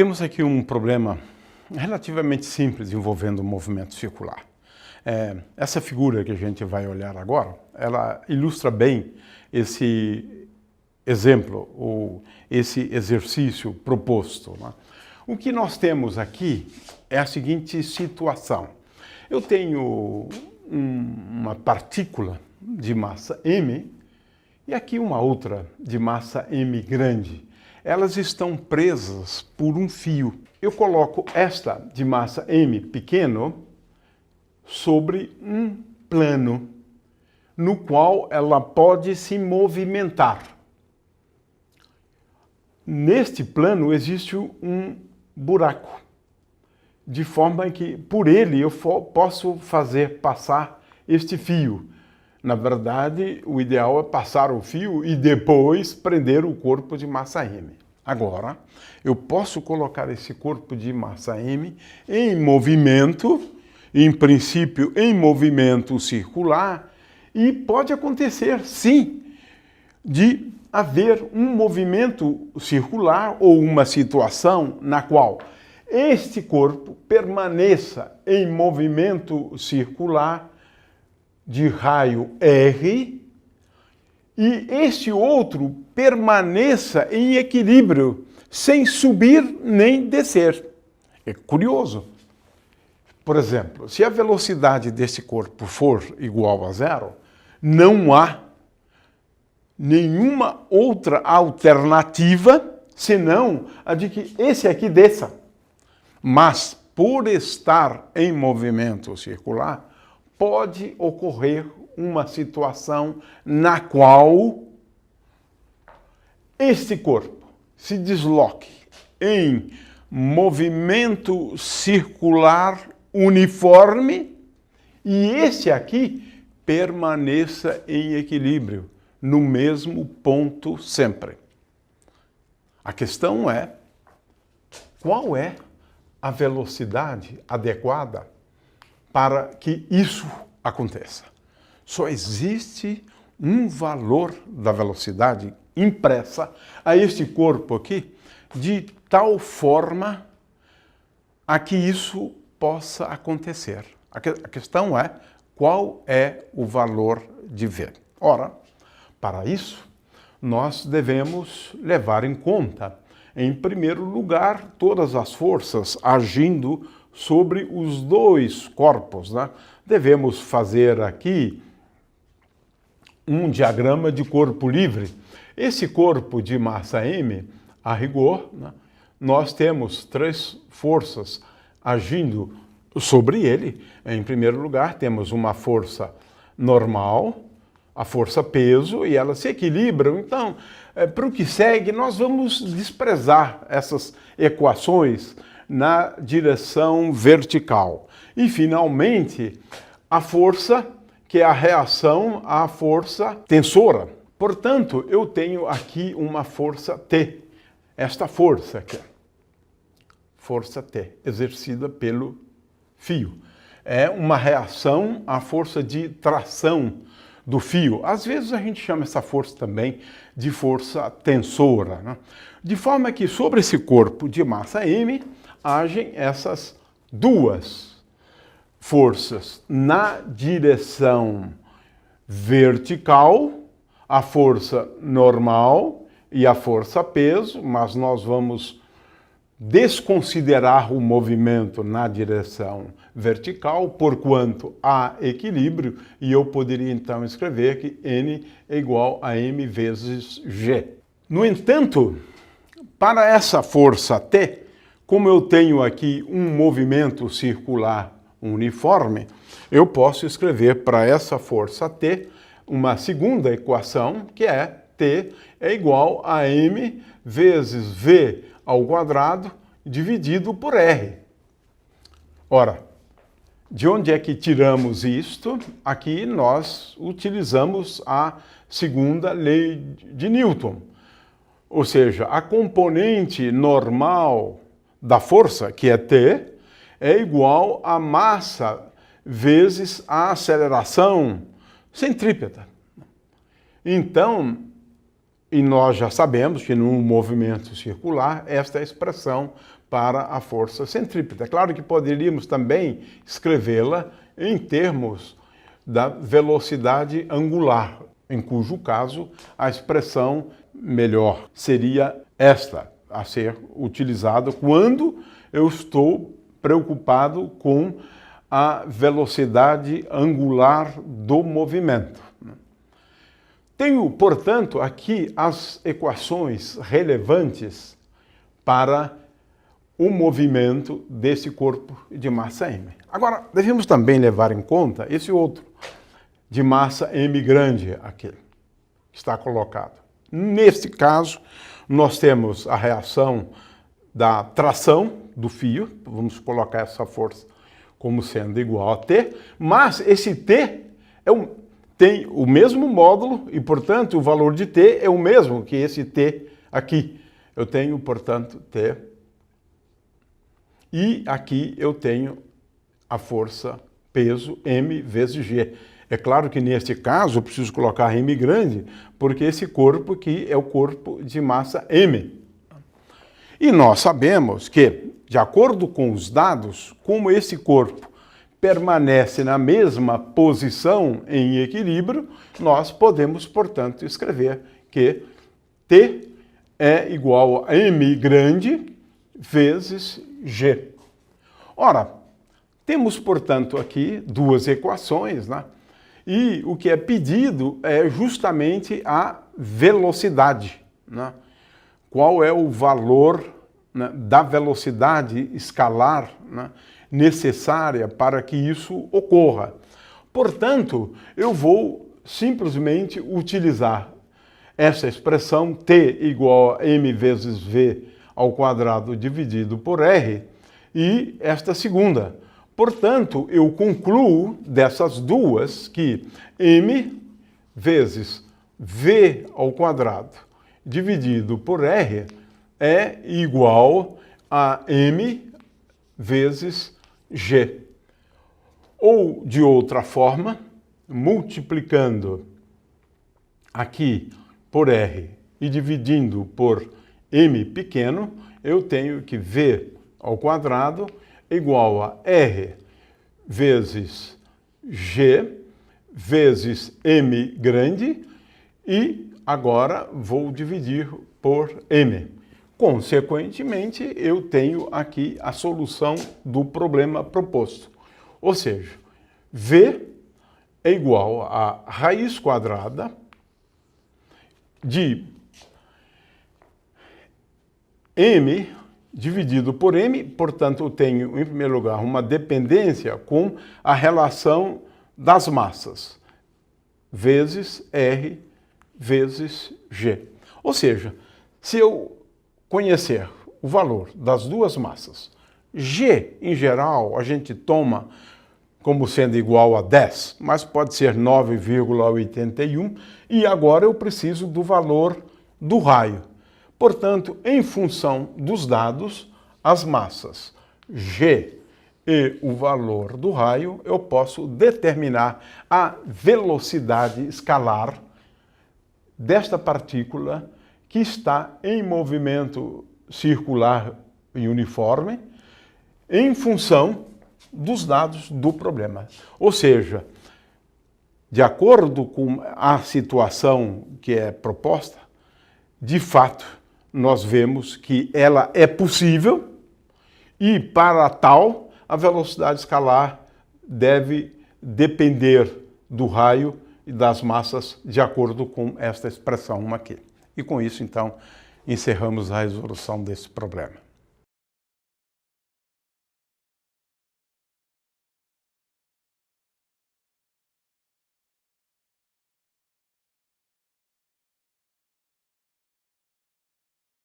Temos aqui um problema relativamente simples envolvendo o movimento circular. Essa figura que a gente vai olhar agora, ela ilustra bem esse exemplo, ou esse exercício proposto, né? O que nós temos aqui é a seguinte situação. Eu tenho uma partícula de massa m e aqui uma outra de massa m grande. Elas estão presas por um fio. Eu coloco esta de massa m pequeno sobre um plano no qual ela pode se movimentar. Neste plano existe um buraco, de forma que por ele eu posso fazer passar este fio. Na verdade, o ideal é passar o fio e depois prender o corpo de massa m. Agora, eu posso colocar esse corpo de massa m em movimento, em princípio em movimento circular, e pode acontecer, sim, de haver um movimento circular ou uma situação na qual este corpo permaneça em movimento circular de raio R e este outro permaneça em equilíbrio, sem subir nem descer. É curioso. Por exemplo, se a velocidade desse corpo for igual a zero, não há nenhuma outra alternativa senão a de que esse aqui desça. Mas, por estar em movimento circular, pode ocorrer uma situação na qual este corpo se desloque em movimento circular uniforme e esse aqui permaneça em equilíbrio, no mesmo ponto sempre. A questão é, qual é a velocidade adequada para que isso aconteça? Só existe um valor da velocidade impressa a este corpo aqui, de tal forma a que isso possa acontecer. A questão é, qual é o valor de V? Ora, para isso, nós devemos levar em conta, em primeiro lugar, todas as forças agindo sobre os dois corpos, né? Devemos fazer aqui um diagrama de corpo livre. Esse corpo de massa m, a rigor, né, nós temos três forças agindo sobre ele. Em primeiro lugar, temos uma força normal, a força peso, e elas se equilibram. Então, para o que segue, nós vamos desprezar essas equações na direção vertical. E, finalmente, a força, que é a reação à força tensora. Portanto, eu tenho aqui uma força T. Esta força aqui, força T, exercida pelo fio. É uma reação à força de tração do fio. Às vezes a gente chama essa força também de força tensora, né? De forma que sobre esse corpo de massa m agem essas duas forças na direção vertical, a força normal e a força peso, mas nós vamos desconsiderar o movimento na direção vertical, porquanto há equilíbrio, e eu poderia então escrever que N é igual a M vezes G. No entanto, para essa força T, como eu tenho aqui um movimento circular uniforme, eu posso escrever para essa força T uma segunda equação, que é T é igual a M vezes V ao quadrado dividido por R. Ora, de onde é que tiramos isto? Aqui nós utilizamos a segunda lei de Newton. Ou seja, a componente normal da força, que é T, é igual a massa vezes a aceleração centrípeta. Então, e nós já sabemos que num movimento circular, esta expressão para a força centrípeta. É claro que poderíamos também escrevê-la em termos da velocidade angular, em cujo caso a expressão melhor seria esta, a ser utilizada quando eu estou preocupado com a velocidade angular do movimento. Tenho, portanto, aqui as equações relevantes para o movimento desse corpo de massa m. Agora, devemos também levar em conta esse outro, de massa m grande, aquele que está colocado. Neste caso, nós temos a reação da tração do fio, vamos colocar essa força como sendo igual a T, mas esse T tem o mesmo módulo e, portanto, o valor de T é o mesmo que esse T aqui. Eu tenho, portanto, T. E aqui eu tenho a força peso M vezes G. É claro que neste caso eu preciso colocar M grande, porque esse corpo aqui é o corpo de massa M. E nós sabemos que, de acordo com os dados, como esse corpo permanece na mesma posição em equilíbrio, nós podemos, portanto, escrever que T é igual a M grande vezes G. Ora, temos, portanto, aqui duas equações, né? E o que é pedido é justamente a velocidade, né? Qual é o valor, né, da velocidade escalar, né, necessária para que isso ocorra. Portanto, eu vou simplesmente utilizar essa expressão T igual a m vezes v ao quadrado dividido por r e esta segunda. Portanto, eu concluo dessas duas que m vezes v ao quadrado dividido por r é igual a m vezes g. Ou, de outra forma, multiplicando aqui por r e dividindo por m pequeno, eu tenho que v ao quadrado igual a r vezes g vezes m grande e agora vou dividir por m. Consequentemente, eu tenho aqui a solução do problema proposto. Ou seja, v é igual a raiz quadrada de m dividido por m, portanto, eu tenho, em primeiro lugar, uma dependência com a relação das massas, vezes r vezes g. Ou seja, se eu conhecer o valor das duas massas, g, em geral, a gente toma como sendo igual a 10, mas pode ser 9,81, e agora eu preciso do valor do raio. Portanto, em função dos dados, as massas g e o valor do raio, eu posso determinar a velocidade escalar desta partícula que está em movimento circular e uniforme em função dos dados do problema. Ou seja, de acordo com a situação que é proposta, de fato, nós vemos que ela é possível e, para tal, a velocidade escalar deve depender do raio e das massas de acordo com esta expressão aqui. E com isso, então, encerramos a resolução desse problema.